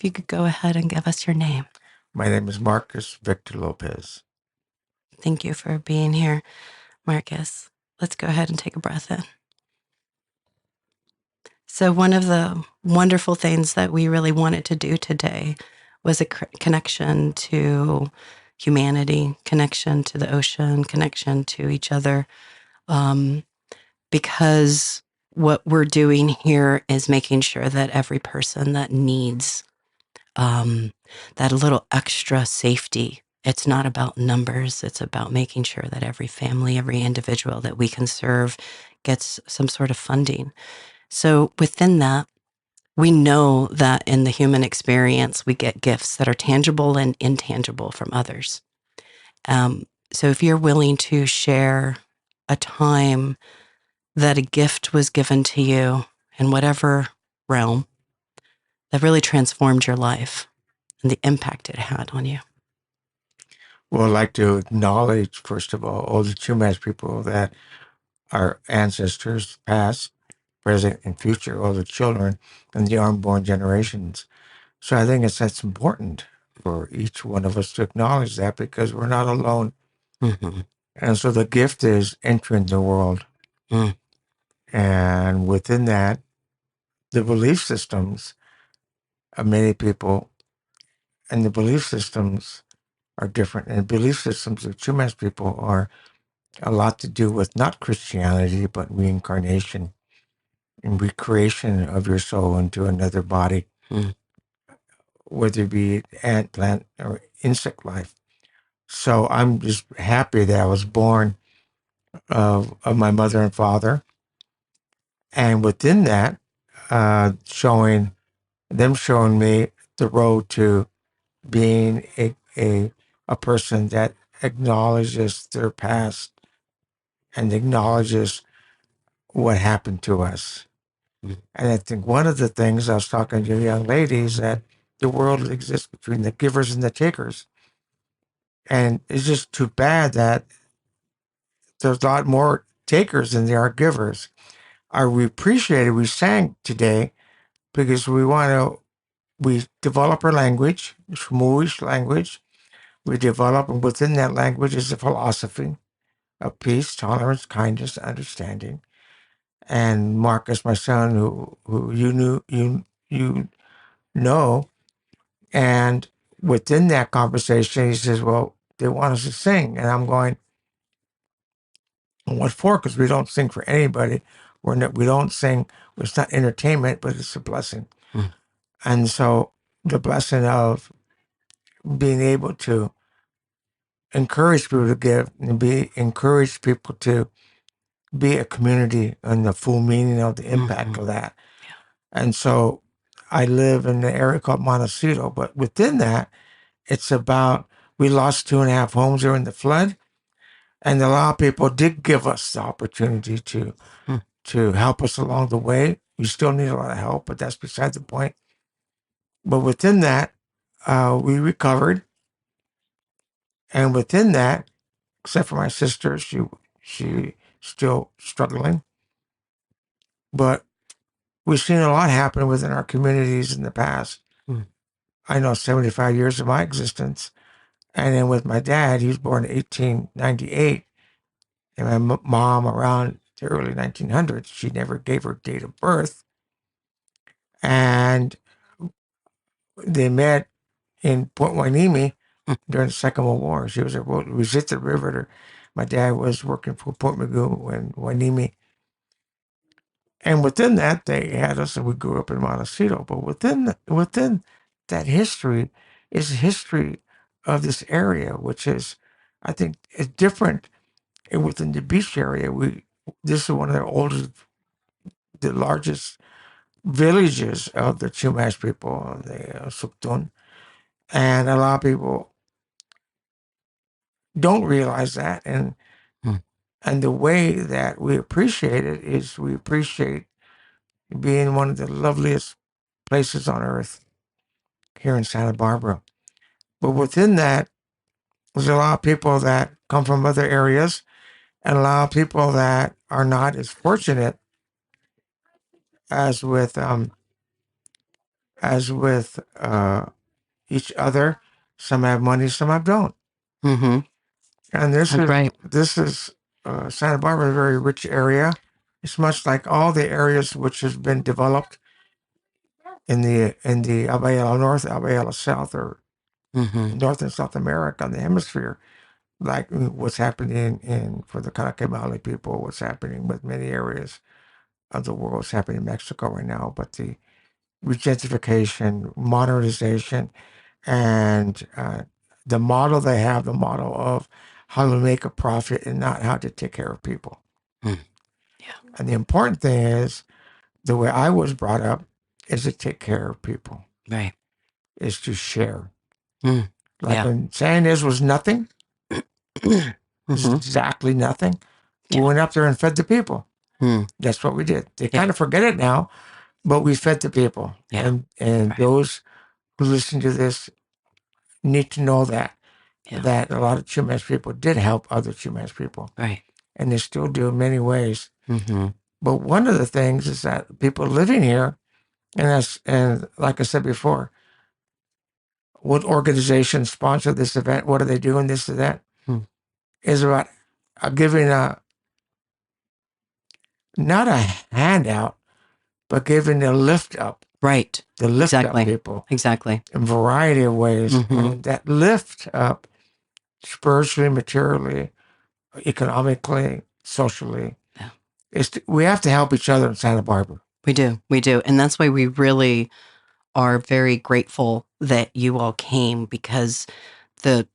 If you could go ahead and give us your name. My name is Marcus Victor Lopez. Thank you for being here, Marcus. Let's go ahead and take a breath in. So one of the wonderful things that we really wanted to do today was a connection to humanity, connection to the ocean, connection to each other, because what we're doing here is making sure that every person that needs that little extra safety. It's not about numbers. It's about making sure that every family, every individual that we can serve gets some sort of funding. So within that, we know that in the human experience, we get gifts that are tangible and intangible from others. So if you're willing to share a time that a gift was given to you in whatever realm that really transformed your life and the impact it had on you. Well, I'd like to acknowledge, first of all the Chumash people that our ancestors, past, present, and future, all the children and the unborn generations. So I think that's important for each one of us to acknowledge that, because we're not alone. Mm-hmm. And so the gift is entering the world. Mm. And within that, the belief systems of many people and the belief systems are different. And belief systems of Chumash people are a lot to do with not Christianity, but reincarnation and recreation of your soul into another body, whether it be ant, plant, or insect life. So I'm just happy that I was born of my mother and father. And within that, showing me the road to being a person that acknowledges their past and acknowledges what happened to us. And I think one of the things I was talking to young ladies that the world exists between the givers and the takers. And it's just too bad that there's a lot more takers than there are givers. We appreciated, we sang today because we develop our language, Shmuish language. We develop, and within that language is a philosophy of peace, tolerance, kindness, understanding. And Marcus, my son, who you know, and within that conversation, he says, "Well, they want us to sing," and I'm going, "What for?" Because we don't sing for anybody. We don't sing. It's not entertainment, but it's a blessing. And so the blessing of being able to encourage people to give and encourage people to be a community and the full meaning of the impact of that. Yeah. And so I live in an area called Montecito, but within that, it's about, we lost 2.5 homes during the flood, and a lot of people did give us the opportunity to help us along the way. We still need a lot of help, but that's beside the point. But within that, we recovered. And within that, except for my sister, she still struggling. But we've seen a lot happen within our communities in the past. I know 75 years of my existence. And then with my dad, he was born in 1898. And my mom around the early 1900s, she never gave her date of birth. And they met in Port Hueneme during the Second World War. She was a resistant riveter. My dad was working for Port Magoo and Hueneme. And within that, they had us, and we grew up in Montecito. But within that history is the history of this area, which is, I think, is different. And within the beach area, this is one of the oldest, the largest villages of the Chumash people, the Suktun. And a lot of people don't realize that. And the way that we appreciate it is we appreciate being one of the loveliest places on earth here in Santa Barbara. But within that, there's a lot of people that come from other areas and a lot of people that are not as fortunate as with as with each other. Some have money, some have don't. Mm-hmm. And this That's is right. this is Santa Barbara, a very rich area. It's much like all the areas which has been developed in the Abayala North, Abayala South, or Mm-hmm. North and South America, in the hemisphere, like what's happening in for the Kanakemali people, what's happening with many areas of the world, what's happening in Mexico right now. But the regentrification, modernization, and the model they have, the model of how to make a profit and not how to take care of people. Mm. Yeah. And the important thing is the way I was brought up is to take care of people, Right. is to share. Mm. Like Yeah. when San Ynez was nothing, is Mm-hmm. exactly nothing. We Yeah. went up there and fed the people. Mm. That's what we did. They Yeah. kind of forget it now, but we fed the people. Yeah. And Right. those who listen to this need to know Yeah. that a lot of Chumash people did help other Chumash people, Right. and they still do in many ways. Mm-hmm. But one of the things is that people living here, and like I said before, what organizations sponsor this event? What are they doing? This or that Mm. is about giving not a handout, but giving a lift up, Right. the lift up Exactly. people Exactly. in a variety of ways, Mm-hmm. and that lift up spiritually, materially, economically, socially. Yeah. We have to help each other in Santa Barbara. We do. We do. And that's why we really are very grateful that you all came, because the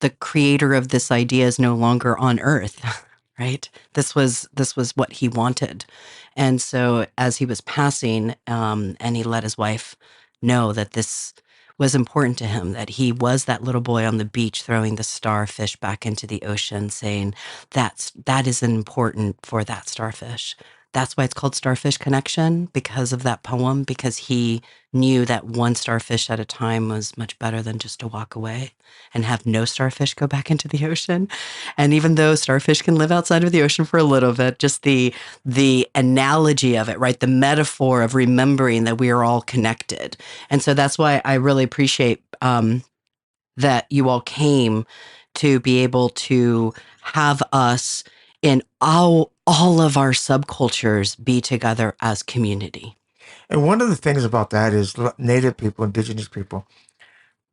the creator of this idea is no longer on earth. Right? This was what he wanted. And so as he was passing, and he let his wife know that this was important to him, that he was that little boy on the beach throwing the starfish back into the ocean, saying that is important for that starfish. That's why it's called Starfish Connection, because of that poem, because he knew that one starfish at a time was much better than just to walk away and have no starfish go back into the ocean. And even though starfish can live outside of the ocean for a little bit, just the analogy of it, right? The metaphor of remembering that we are all connected. And so that's why I really appreciate that you all came to be able to have us in all of our subcultures be together as community. And one of the things about that is Native people, Indigenous people,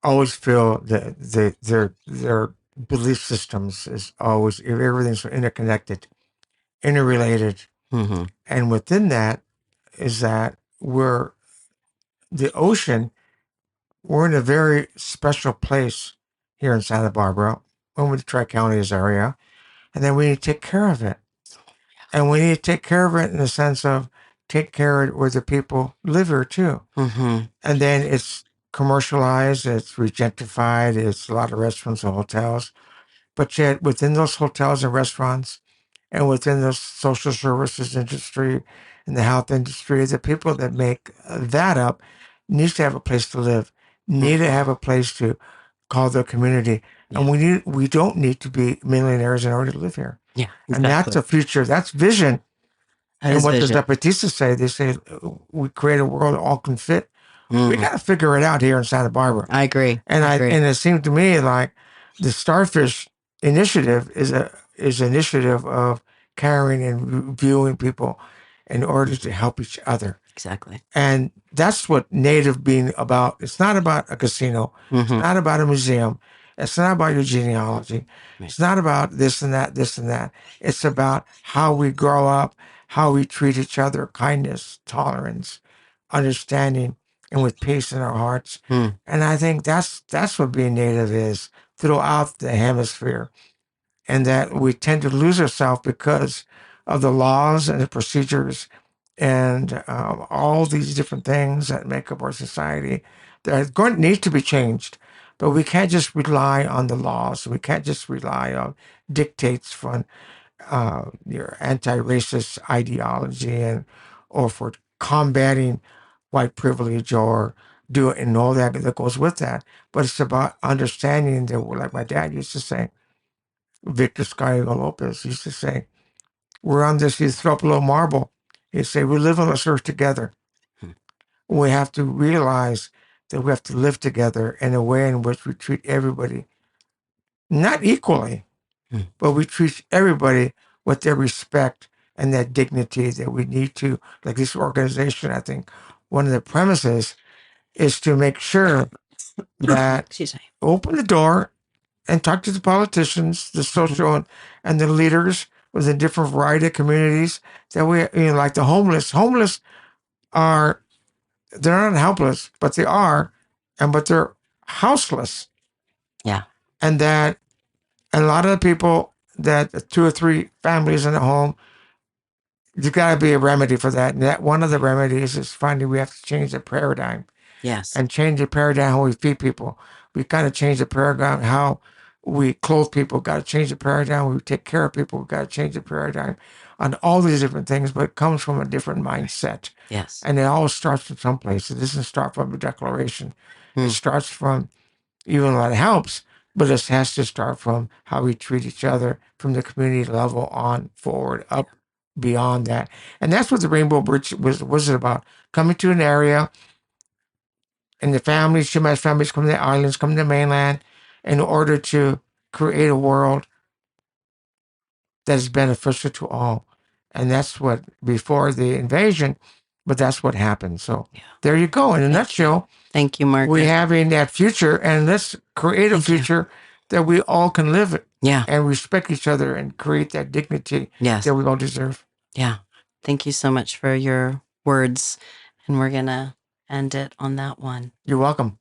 always feel that their belief systems is always everything's interconnected, interrelated, Mm-hmm. and within that is that we're the ocean. We're in a very special place here in Santa Barbara, in the Tri-Counties area, and then we need to take care of it. And we need to take care of it in the sense of take care of it where the people live here too. Mm-hmm. And then it's commercialized, it's regentrified, it's a lot of restaurants and hotels. But yet within those hotels and restaurants and within the social services industry and the health industry, the people that make that up needs to have a place to live, need to have a place to call their community. Yeah. And we don't need to be millionaires in order to live here. Yeah, And that's exactly. a future, that's vision. That And is what the vision. Zapatistas say, they say we create a world all can fit. We Mm. got to figure it out here in Santa Barbara. I agree. And I agree. and it seemed to me like the Starfish initiative is an initiative of caring and viewing people in order to help each other. Exactly. And that's what Native being about. It's not about a casino. It's Mm-hmm. not about a museum. It's not about your genealogy. Right. It's not about this and that, this and that. It's about how we grow up, how we treat each other, kindness, tolerance, understanding, and with peace in our hearts. Mm. And I think that's what being Native is throughout the hemisphere. And that we tend to lose ourselves because of the laws and the procedures and all these different things that make up our society that need to be changed. But we can't just rely on the laws. We can't just rely on dictates from your anti-racist ideology or for combating white privilege or do it and all that goes with that. But it's about understanding that, like my dad used to say, Victor Scaligo Lopez used to say, we're on this, you throw up a little marble. He'd say, we live on this earth together. Hmm. we have to realize that we have to live together in a way in which we treat everybody not equally, but we treat everybody with their respect and that dignity that we need to. Like this organization, I think one of the premises is to make sure that Excuse me. open the door and talk to the politicians, the social and the leaders within different variety of communities that we, like the homeless. Homeless are, they're not helpless, but they are, but they're houseless. Yeah. And that a lot of the people that 2 or 3 families in a home, there's got to be a remedy for that. And that one of the remedies is finding we have to change the paradigm. Yes. And change the paradigm how we feed people. We got to change the paradigm how we clothe people. Got to change the paradigm how we take care of people. We got to change the paradigm on all these different things, but it comes from a different mindset. Yes. And it all starts from someplace. It doesn't start from a declaration. It starts from, even though it helps, but it has to start from how we treat each other from the community level on forward, up beyond that. And that's what the Rainbow Bridge was about. Coming to an area, and the families, Shemaiah's families come to the islands, come to the mainland in order to create a world that is beneficial to all. And that's what, before the invasion, but that's what happened. So there you go. In a nutshell, thank you, Mark. We're having that future, and let's create a future that we all can live and respect each other and create that dignity that we all deserve. Yeah. Thank you so much for your words. And we're going to end it on that one. You're welcome.